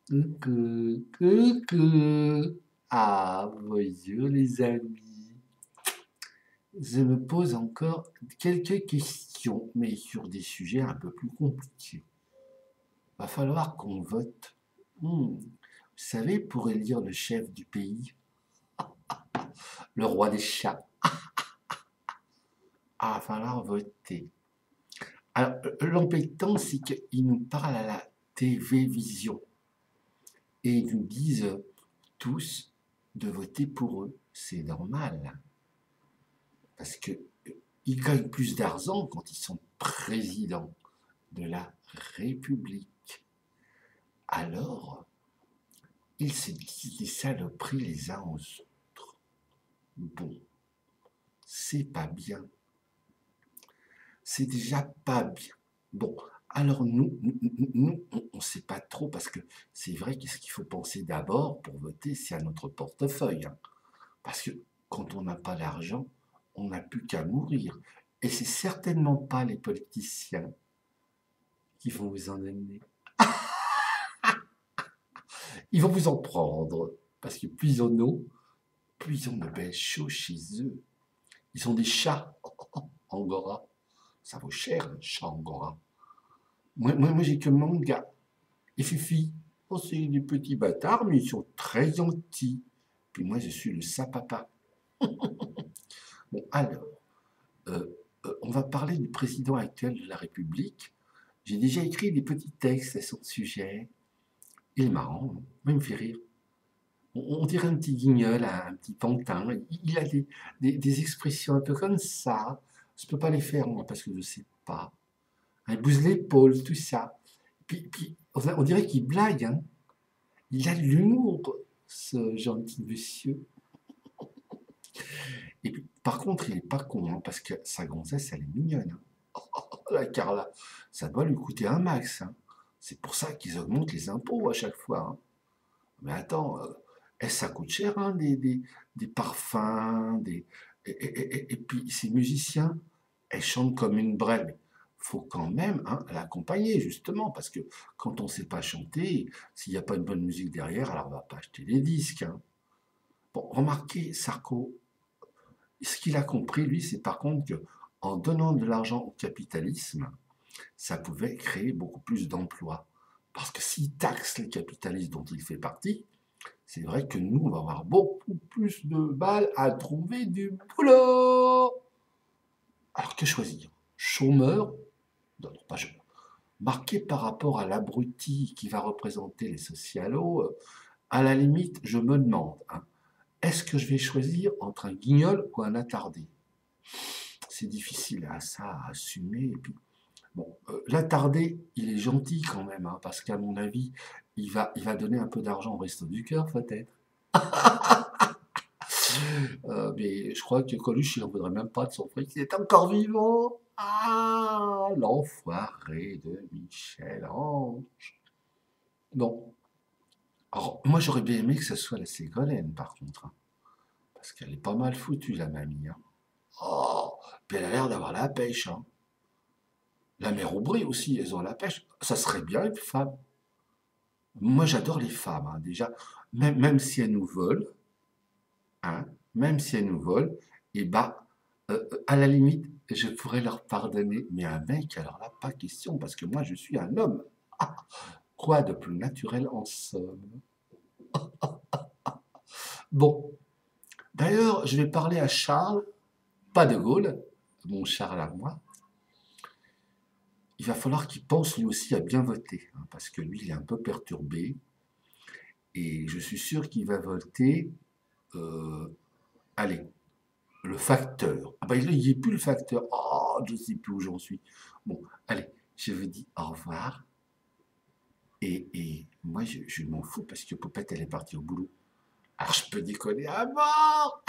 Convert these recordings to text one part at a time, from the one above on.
Coucou, coucou. Ah, bonjour les amis. Je me pose encore quelques questions, mais sur des sujets un peu plus compliqués. Va falloir qu'on vote. Vous savez, pour élire le chef du pays, le roi des chats, va falloir voter. Alors, l'embêtant, c'est qu'ils nous parlent à la TV Vision et ils nous disent tous de voter pour eux. C'est normal. Parce qu'ils gagnent plus d'argent quand ils sont présidents de la République. Alors, ils se disent des saloperies les uns aux autres. Bon, c'est pas bien. C'est déjà pas bien. Bon, alors nous on ne sait pas trop parce que c'est vrai qu'est-ce qu'il faut penser d'abord pour voter, c'est à notre portefeuille. Parce que quand on n'a pas d'argent, on n'a plus qu'à mourir. Et c'est certainement pas les politiciens qui vont vous en amener. Ils vont vous en prendre. Parce que plus ils en ont, plus ils ont de belles choses chez eux. Ils ont des chats angora. Ça vaut cher, un chat angora. Moi j'ai que manga et Fifi. Oh, c'est des petits bâtards, mais ils sont très gentils. Puis moi, je suis le sapapa. Bon, alors, euh, on va parler du président actuel de la République. J'ai déjà écrit des petits textes à son sujet. Il est marrant, hein. Moi, il me fait rire. On dirait un petit guignol, un petit pantin. Il a des expressions un peu comme ça. Je ne peux pas les faire, moi, parce que je ne sais pas. Il bouge l'épaule, tout ça. Puis on dirait qu'il blague. Hein. Il a de l'humour, ce gentil monsieur. Et puis, par contre, il n'est pas con, hein, parce que sa gonzesse, elle est mignonne. Hein. Oh, la Carla, ça doit lui coûter un max. Hein. C'est pour ça qu'ils augmentent les impôts à chaque fois. Hein. Mais attends, ça coûte cher, hein, des parfums, et puis ces musiciens, elles chantent comme une brêle. Faut quand même hein, l'accompagner, justement, parce que quand on ne sait pas chanter, s'il n'y a pas une bonne musique derrière, alors on ne va pas acheter les disques. Hein. Bon, remarquez, Sarko, ce qu'il a compris, lui, c'est par contre que en donnant de l'argent au capitalisme, ça pouvait créer beaucoup plus d'emplois. Parce que s'il taxe les capitalistes dont il fait partie, c'est vrai que nous, on va avoir beaucoup plus de mal à trouver du boulot. Alors que choisir? Chômeur? Non, pas chômeur. Marqué par rapport à l'abruti qui va représenter les socialos, à la limite, je me demande, hein, est-ce que je vais choisir entre un guignol ou un attardé? C'est difficile à ça à assumer. Et puis, bon, l'attardé, il est gentil quand même, hein, parce qu'à mon avis, il va donner un peu d'argent au Resto du Cœur, peut-être. Mais je crois que Coluche, il n'en voudrait même pas de son fric. Il est encore vivant. Ah, l'enfoiré de Michel Ange. Bon. Alors, moi, j'aurais bien aimé que ce soit la Ségolène, par contre. Hein, parce qu'elle est pas mal foutue, la mamie. Hein. Oh, puis elle a l'air d'avoir la pêche. Hein. La mère Aubry aussi, elles ont la pêche. Ça serait bien une femme. Moi, j'adore les femmes, hein, déjà. Même si elles nous volent, hein, même si elles nous volent, et bah, à la limite, je pourrais leur pardonner. Mais un mec, alors là, pas question, parce que moi, je suis un homme. Ah, quoi de plus naturel en somme? Bon, d'ailleurs, je vais parler à Charles, pas de Gaulle, mon Charles à moi. Il va falloir qu'il pense lui aussi à bien voter, hein, parce que lui, il est un peu perturbé. Et je suis sûr qu'il va voter, euh, allez, le facteur. Ah bah il n'y est plus le facteur. Oh, je ne sais plus où j'en suis. Bon, allez, je vous dis au revoir. Et moi, je m'en fous parce que Poupette, elle est partie au boulot. Alors, je peux déconner à mort.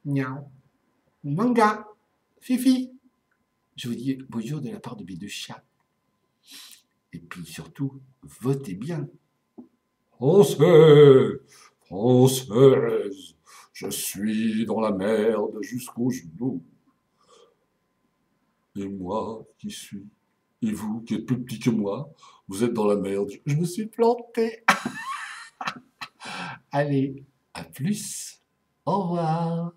Miaou. Manga. Fifi. Je vous dis bonjour de la part de mes deux chats. Et puis surtout, votez bien. Français, Française, je suis dans la merde jusqu'aux genoux. Et moi qui suis Et vous, qui êtes plus petit que moi, vous êtes dans la merde. Je me suis planté. Allez, à plus. Au revoir.